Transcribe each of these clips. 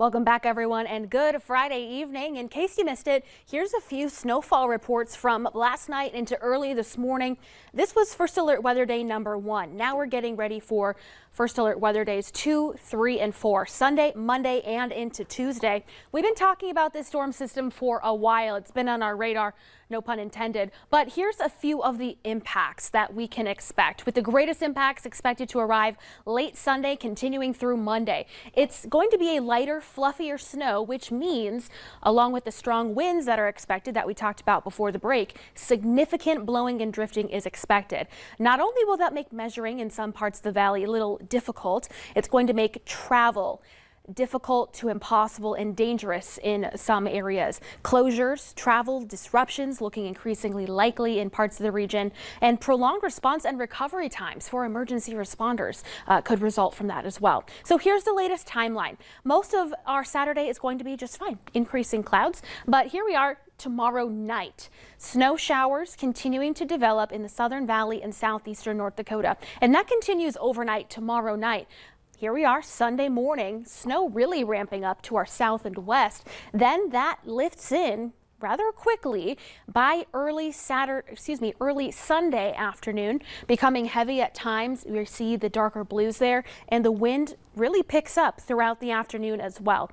Welcome back, everyone, and good Friday evening. In case you missed it, here's a few snowfall reports from last night into early this morning. This was First Alert Weather Day number 1. Now we're getting ready for First Alert Weather Days 2, 3, and 4, Sunday, Monday, and into Tuesday. We've been talking about this storm system for a while. It's been on our radar, no pun intended. But here's a few of the impacts that we can expect, with the greatest impacts expected to arrive late Sunday, continuing through Monday. It's going to be a lighter, fluffier snow, which means, along with the strong winds that are expected that we talked about before the break, significant blowing and drifting is expected. Not only will that make measuring in some parts of the valley a little difficult, it's going to make travel difficult to impossible and dangerous in some areas. Closures, travel disruptions looking increasingly likely in parts of the region, and prolonged response and recovery times for emergency responders could result from that as well. So here's the latest timeline. Most of our Saturday is going to be just fine, increasing clouds, but here we are tomorrow night. Snow showers continuing to develop in the Southern Valley and southeastern North Dakota, and that continues overnight tomorrow night. Here we are Sunday morning, snow really ramping up to our south and west. Then that lifts in rather quickly by early Sunday afternoon, becoming heavy at times. We see the darker blues there, and the wind really picks up throughout the afternoon as well.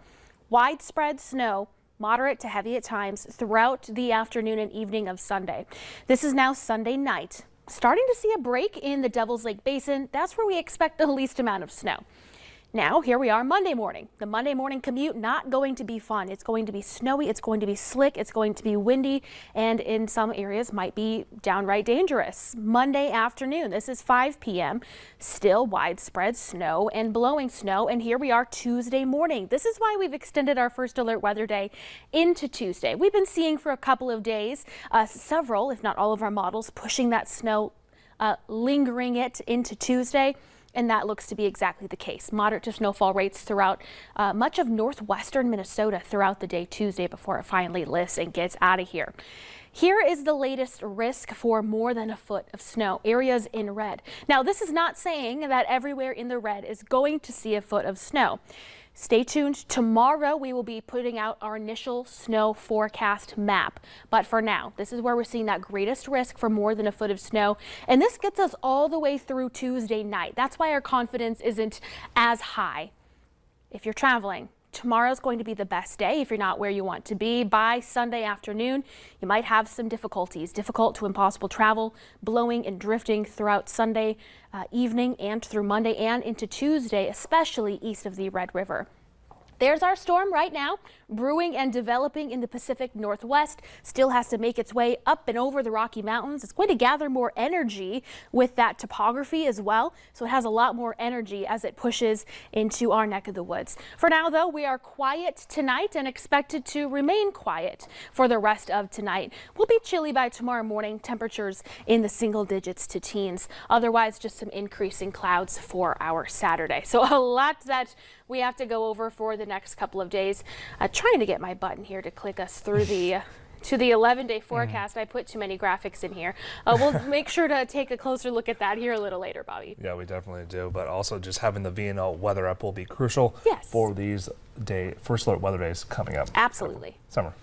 Widespread snow, moderate to heavy at times throughout the afternoon and evening of Sunday. This is now Sunday night. Starting to see a break in the Devil's Lake Basin. That's where we expect the least amount of snow. Now, here we are Monday morning. The Monday morning commute not going to be fun. It's going to be snowy, it's going to be slick, it's going to be windy, and in some areas might be downright dangerous. Monday afternoon, this is 5 p.m., still widespread snow and blowing snow, and here we are Tuesday morning. This is why we've extended our First Alert Weather Day into Tuesday. We've been seeing for a couple of days, several, if not all of our models, pushing that snow, lingering it into Tuesday. And that looks to be exactly the case. Moderate to snowfall rates throughout much of northwestern Minnesota throughout the day Tuesday before it finally lifts and gets out of here. Here is the latest risk for more than a foot of snow, areas in red. Now, this is not saying that everywhere in the red is going to see a foot of snow. Stay tuned. Tomorrow we will be putting out our initial snow forecast map. But for now, this is where we're seeing that greatest risk for more than a foot of snow. And this gets us all the way through Tuesday night. That's why our confidence isn't as high. If you're traveling, tomorrow's going to be the best day. If you're not where you want to be by Sunday afternoon, you might have some difficulties. Difficult to impossible travel, blowing and drifting throughout Sunday evening and through Monday and into Tuesday, especially east of the Red River. There's our storm right now, brewing and developing in the Pacific Northwest. Still has to make its way up and over the Rocky Mountains. It's going to gather more energy with that topography as well. So it has a lot more energy as it pushes into our neck of the woods. For now, though, we are quiet tonight and expected to remain quiet for the rest of tonight. We'll be chilly by tomorrow morning, temperatures in the single digits to teens. Otherwise, just some increasing clouds for our Saturday. So a lot that we have to go over for the next couple of days. Trying to get my button here to click us through the to the 11-day forecast. I put too many graphics in here. We'll make sure to take a closer look at that here a little later, Bobby. Yeah, we definitely do. But also just having the VNL weather up will be crucial for these First Alert Weather Days coming up. Absolutely. Summer.